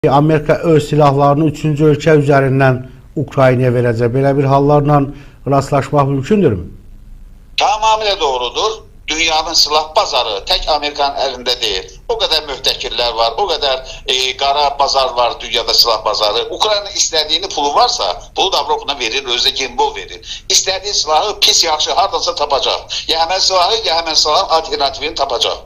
Amerika öz silahlarını 3-cü ölkə üzərindən Ukraynaya verəcək. Belə bir hallarla rastlaşmaq mümkündürmü? Tamamilə doğrudur. Dünyanın silah bazarı tek Amerikanın elinde değil. O kadar mühtekirler var, o kadar qara bazar var dünyada silah bazarı. Ukrayna istediğini pulu varsa, pulu da Avrupa'na verir, özde gimbal verir. İstediği silahı pis yaxşı hardansa tapacaq. Ya hemen silahı, ya hemen silahın alternatifini tapacaq.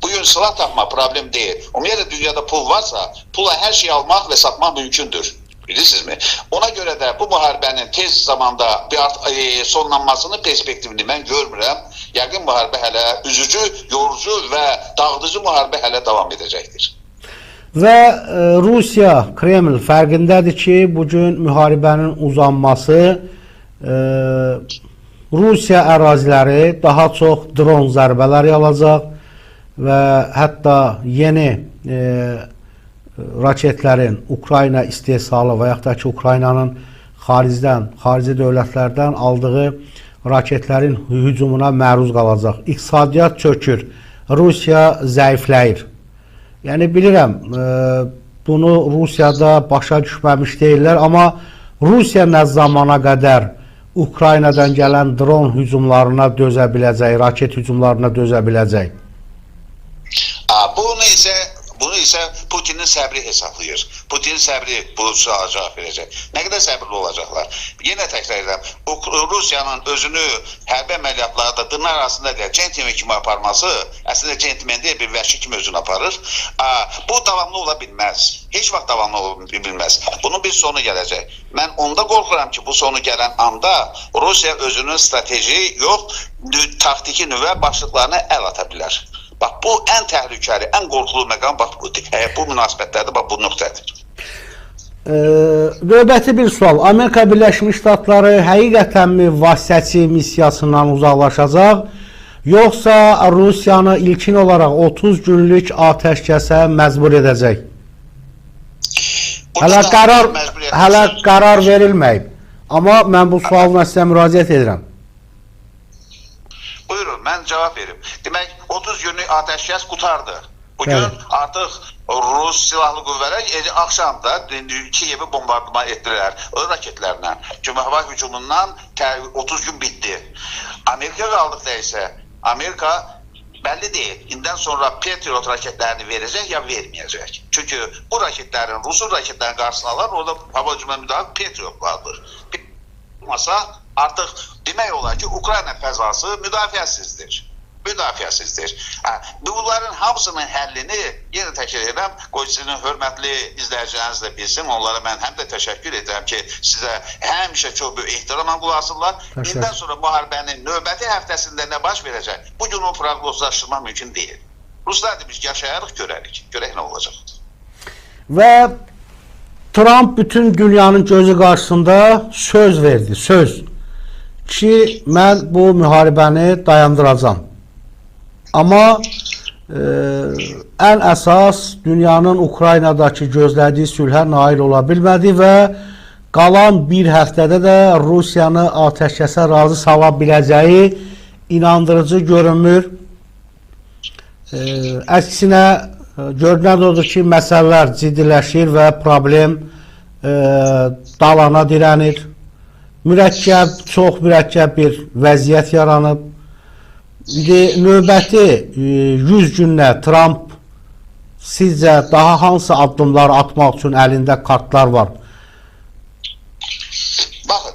Bugün silah tapma problem değil. Ümumiyyətlə dünyada pul varsa, pula her şeyi almaq ve satmaq mümkündür. Bilirsiniz mi? Ona göre de bu müharibenin tez zamanda bir sonlanmasını perspektifini ben görmürəm. Yəqin müharibə hələ üzücü, yorucu və dağıdıcı müharibə hələ davam edəcəkdir. Və Rusiya, Kreml fərqindədir ki, bugün müharibənin uzanması Rusiya əraziləri daha çox dron zərbələri alacaq və hətta yeni raketlərin Ukrayna istehsalı və yaxud da ki, Ukraynanın xarici dövlətlərdən aldığı raketlərin hücumuna məruz qalacaq. İqtisadiyyat çökür, Rusiya zəifləyir. Yəni bilirəm, bunu Rusiyada başa düşməmiş deyirlər, amma Rusiya nə zamana qədər Ukraynadan gələn dron hücumlarına dözə biləcək, raket hücumlarına dözə biləcək? Bunu ise Putin'in səbri hesaplayır. Putin'in səbri bu suala cevap verecek. Ne kadar səbirli olacaklar? Yine tekrar edelim. Rusiyanın özünü hərbi əməliyyatlarda dırnar arasında değil, centilmen kimi aparması, aslında centilmen değil, bir vəhşi kimi özünü aparır. Bu davamlı ola bilmez. Hiç vaxt davamlı ola bilmez. Bunun bir sonu gelecek. Ben onda qorxuram ki, bu sonu gelen anda Rusiya özünün strateji yox, taktiki nüvə başlıqlarına əl ata bilər. Bak bu en tehlikeli, en korkulu məqam bak bu münasibətlerde bak bu nöqtədir. Növbəti bir sual. Amerika Birləşmiş Ştatları həqiqətənmi vasitəçi missiyasından uzaqlaşacaq, yoxsa Rusiyanı ilkin olaraq 30 günlük atəşkəsə məcbur edəcək? Hələ qərar verilməyib. Amma mən bu sualına sizə müraciət edirəm. Buyurun, ben cevap vereyim. Demek 30 günlük ateşkes kurtardı. Bugün evet. Artık Rus silahlı qüvvələr akşamda Kiyev'i bombardıman ettiler. O raketlerle. Cumhurbaşkanı hücumundan 30 gün bitti. Amerika kaldıkta ise Amerika belli değil. İnden sonra Patriot raketlerini verecek ya vermeyecek. Çünkü bu raketlerin, Rus'un raketlerin karşısına alan orada hava hücumuna müdahale Patriot vardır. Masa artık demək olar ki, Ukrayna fəzası müdafiəsizdir. Bunların hamısının həllini yenə təkrar edirəm. Qoy sizin hörmətli izləyiciləriniz də bilsin. Onlara mən həm də təşəkkür edirəm ki, sizə həmişə çox böyük ehtiramla qulaq asırlar. İndən sonra müharibənin növbəti həftəsində nə baş verəcək? Bugün o proqnozlaşdırmaq mümkün deyil. Ruslar demiş, yaşayarıq, görərik. Görək nə olacaq. Və Trump bütün dünyanın gözü qarşısında söz verdi. Söz ki, mən bu müharibəni dayandıracam. Amma ən əsas dünyanın Ukraynadakı gözlədiyi sülhə nail ola bilmədi və qalan bir həftədə də Rusiyanı atəşkəsə razı sala biləcəyi inandırıcı görünmür. Əksinə görünən odur ki, məsələlər ciddiləşir və problem dalana dirənir. Çox mürəkkəb bir vəziyyət yaranıb. Növbəti 100 günlə Trump sizcə daha hansı addımlar atmaq üçün əlində kartlar var? Baxın,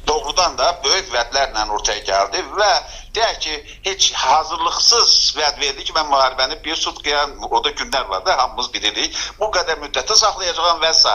doğrudan da böyük vədlərlə ortaya gəldi və deyək ki, heç hazırlıqsız vəd verdi ki, mən müharibəni bir sutqaya, orada günlər var da, hamımız bilirik, bu qədər müddətə saxlayacağım və s.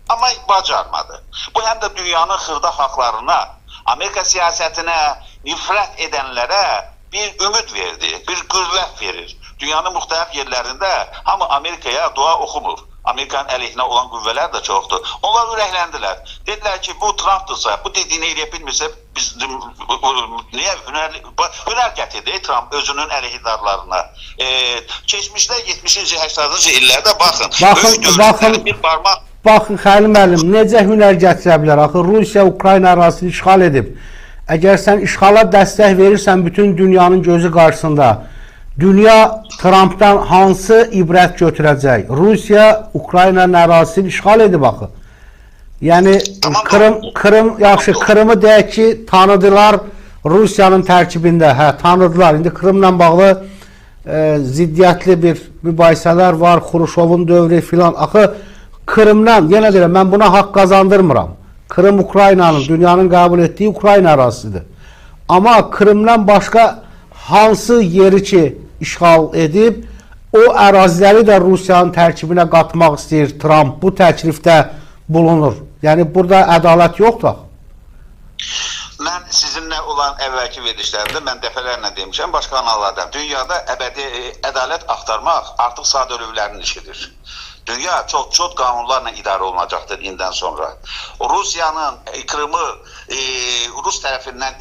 Amma bacarmadı. Bu həm də dünyanın xırda xalqlarına, Amerika siyasetinə nifrət edənlərə bir ümid verdi, bir qüvvət verir. Dünyanın müxtəlif yerlərində hamı Amerikaya dua oxumur. Amerikanın əleyhinə olan qüvvələr də çoxdur. Onlar ürəkləndilər. Dedilər ki, bu Trump'dırsa, bu dediyini eləyə bilmirsə, biz niyə hünər gətirdi Trump özünün əleyhidarlarına. Keçmişdə 70-ci, 80-ci illərdə baxın. Baxın, Xəlil müəllim, necə hünər gətirə bilər? Axı, Rusiya Ukrayna ərazisini işğal edib. Əgər sən işğala dəstək verirsən bütün dünyanın gözü qarşısında, dünya Trump'dan hansı ibrət götürəcək? Rusiya Ukraynanın ərazisini işğal edib axı. Yəni Krımı deyək ki, tanıdılar Rusiyanın tərkibində. Hə, tanıdılar. İndi Krımla bağlı ziddiyyətli bir mübahisələr var. Xruşovun dövrü filan. Axı Krımdan, yenə deyirəm, mən buna haqq qazandırmıram. Krım Ukraynanın, dünyanın qəbul etdiyi Ukrayna ərazisidir. Amma Krımdan başqa hansı yeri ki işğal edib, o əraziləri də Rusiyanın tərkibinə qatmaq istəyir Trump. Bu təklifdə bulunur. Yəni burada ədalət yoxdur. Mən sizinlə olan əvvəlki verilişlərdə mən dəfələrlə demişəm, başqa kanallardan dünyada əbədi ədalət axtarmaq artıq sadəlövlərin işidir. Dünya çox qanunlarla idarə olunacaqdır indən sonra. Rusiyanın Krımı Rus tərəfindən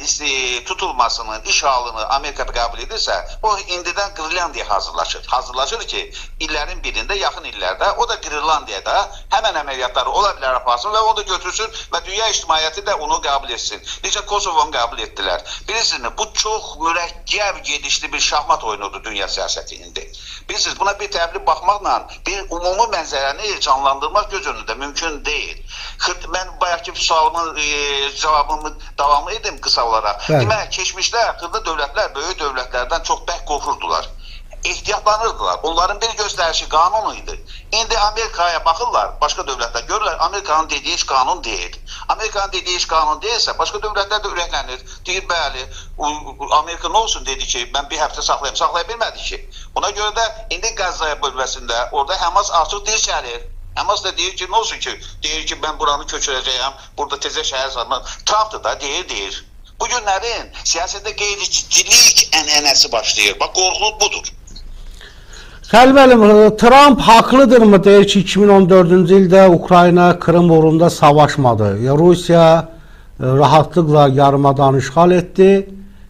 tutulmasının işğalını Amerika qəbul edirsə, o indidən Qırlandiya hazırlaşır. Hazırlaşır ki, illərin birində, yaxın illərdə o da Qırlandiyada həmən əməliyyatları ola bilər aparsın və o da götürsün və dünya ictimaiyyəti də onu qəbul etsin. Necə Kosovonu qəbul etdilər. Bilirsiniz, bu çox mürəkkəb gedişli bir şahmat oyunudur dünya siyasəti indi. Bilirsiniz, buna bir tərəfli baxmaqla bir ümumi mənzərəni canlandırmaq göz önündə mümkün deyil. Mən bayaqki sualımın cavabımı davamı edim qısa olaraq. Demək, keçmişdə xırda dövlətlər böyük dövlətlərdən çox bərk qorxurdular. Ehtiyatlanırdılar. Onların bir göstərişi qanun idi. İndi Amerikaya baxırlar, başqa dövlətlər görürlər, Amerikanın dediyi iş qanun deyil. Amerikanın dediyi iş qanun deyilsə, başqa dövlətlər də ürəklənir. Deyir, bəli, Amerika nə olsun dedi ki, mən bir həftə saxlayayım. Saxlaya bilmədi ki. Ona görə də indi Qəzzaya bölgəsində orada Həmas artıq dirçəlir. Həmas da deyir ki, nə olsun ki, deyir ki, mən buranı köçürəcəyəm, burada tezə şəhər salmaq. Trump da deyir. Bu günlərin siyasətdə qeyri-ciddilik ənənəsi başlayır. Bax, qorxuluq budur. Xəlil müəllim, Trump haqlıdırmı deyir ki, 2014-cü ildə Ukrayna Krım uğrunda savaşmadı. Rusiya rahatlıqla yarımadanı işğal etdi.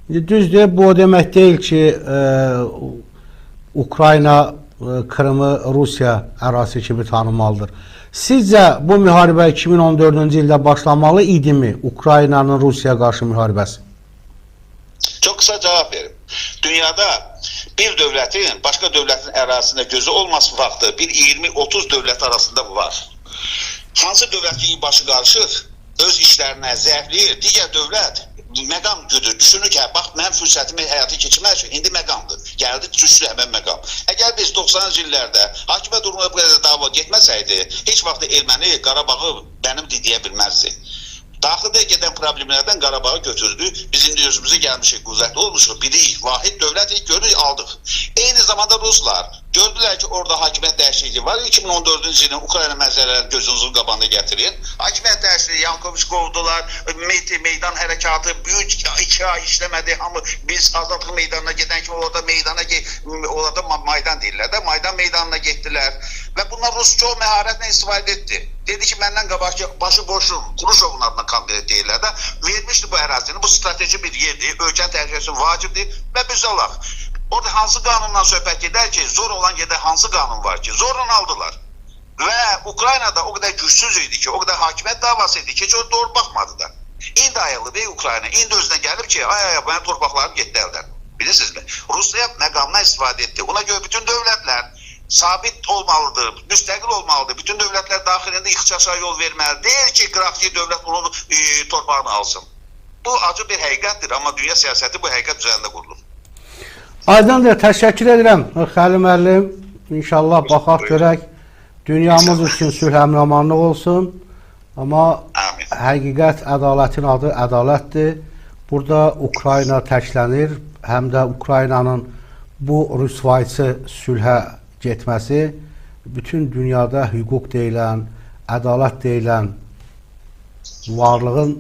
Düzdür, bu o demək deyil ki, Ukrayna Krımı Rusiya ərazisi kimi tanımalıdır. Sizcə bu müharibə 2014-cü ildə başlamalı idimi? Ukraynanın Rusiyaya qarşı müharibəsi? Çox qısa cavab verim. Dünyada bir dövlətin başqa dövlətin ərazisində gözü olması vaxtı bir 20-30 dövlət arasında bu var. Hansı dövlət ki başı qarışır, öz işlərinə zəifləyir, digər dövlət məqam güdür. Düşünür ki, bax, mən fürsətimi həyata keçirmək üçün indi məqamdır. Gəldi, düşdü həmən məqam. Əgər biz 90-cı illərdə hakimiyyət uğruna bu qədər dava getməsəydi, heç vaxt erməni Qarabağı mənimdir deyə bilməzdi. Daxildə gedən problemlərdən Qarabağı götürdü. Biz indi özümüzə gəlmişik, qüvvətli olmuşuq, birik, vahid dövlət görürük, aldıq. Eyni zamanda Ruslar gördülər ki, orada hakimiyyət dəyişikliyi var. 2014-cü ilin Ukrayna mənzərələrini gözünüzün qabağına gətirin. Hakimiyyət dəyişikliyi, Yankoviç qovdular, meydan hərəkatı büyük 2 ay işləmədi. Amma biz Azadlıq meydanına gedən kimi orada Maydan deyirlər də, Maydan meydanına getdilər. Və bunlar Rus çox məharətlə istifadə etdi. Dedi ki, məndən qabaqki başıboşum, Xruşovun adına konkret deyirlər də, vermişdi bu ərazini, bu strateji bir yerdir, ölkənin təhlükəsinin vacibdir və biz alaq. Orada hansı qanundan söhbət edər ki, zor olan yerdə hansı qanun var ki, zorla aldılar. Və Ukraynada o qədər gücsüz idi ki, o qədər hakimiyyət davası idi ki, o doğru baxmadı da. İndi ayılı deyil Ukrayna, indi özünə gəlib ki, mənim torpaqlarım getdi əldən. Bilirsinizmi? Rusya məqamdan istifadə etdi. Ona görə bütün dövlətlər sabit olmalıdır, müstəqil olmalıdır. Bütün dövlətlər daxilində ixtişaşa yol verməli. Deyil ki, qıraqçı dövlət onun torpağını alsın. Bu acı bir həqiqətdir, amma dünya siyasəti bu həqiqət üzərində qurulur. Aydındır, təşəkkür edirəm Xəlil müəllim. İnşallah baxaq görək, dünyamız üçün sülh əmin-amanlıq olsun. Amma həqiqət, ədalətin adı ədalətdir. Burada Ukrayna təklənir, həm də Ukraynanın bu rüsvayçı sülhə getməsi bütün dünyada hüquq deyilən, ədalət deyilən varlığın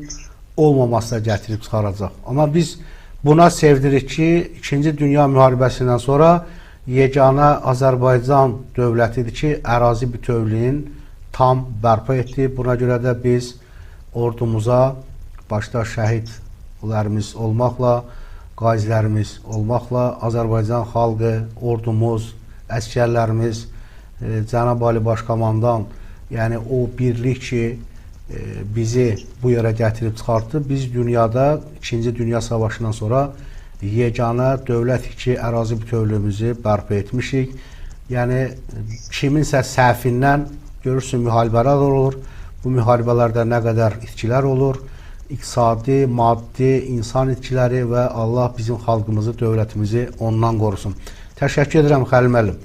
olmamasına gətirib çıxaracaq. Amma biz buna sevdirik ki, 2-ci Dünya müharibəsindən sonra yeganə Azərbaycan dövlətidir ki, ərazi bütövlüyün tam bərpa etdi. Buna görə də biz ordumuza başda şəhidlərimiz olmaqla, qazilərimiz olmaqla, Azərbaycan xalqı, ordumuz, əskərlərimiz, Cənab Ali Başkomandan, yəni o birlik ki, bizi bu yerə gətirib çıxartdı. Biz dünyada 2-ci Dünya Savaşından sonra yeganə dövlətik ki, ərazi bütövlüyümüzü bərpa etmişik. Yəni, kiminsə səhvindən görürsün müharibələr olur. Bu müharibələrdə nə qədər itkilər olur. İqtisadi, maddi, insan itkiləri və Allah bizim xalqımızı, dövlətimizi ondan qorusun. Təşəkkür edirəm Xəlil müəllim.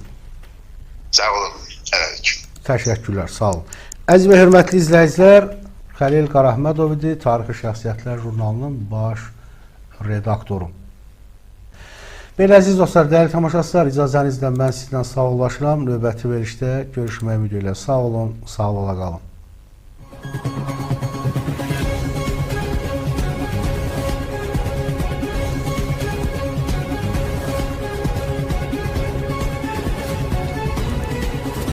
Sağ olun. Evet. Təşəkkürlər, sağ olun. Əziz və hörmətli izləyicilər, Xəlil Qarahmədov idi, Tarixi Şəxsiyyətlər jurnalının baş redaktoru. Belə əziz dostlar, dəyərli tamaşaçılar, icazənizlə mən sizdən sağollaşıram. Növbəti verilişdə görüşmək ümidi ilə sağ olun, sağlıqla qalın.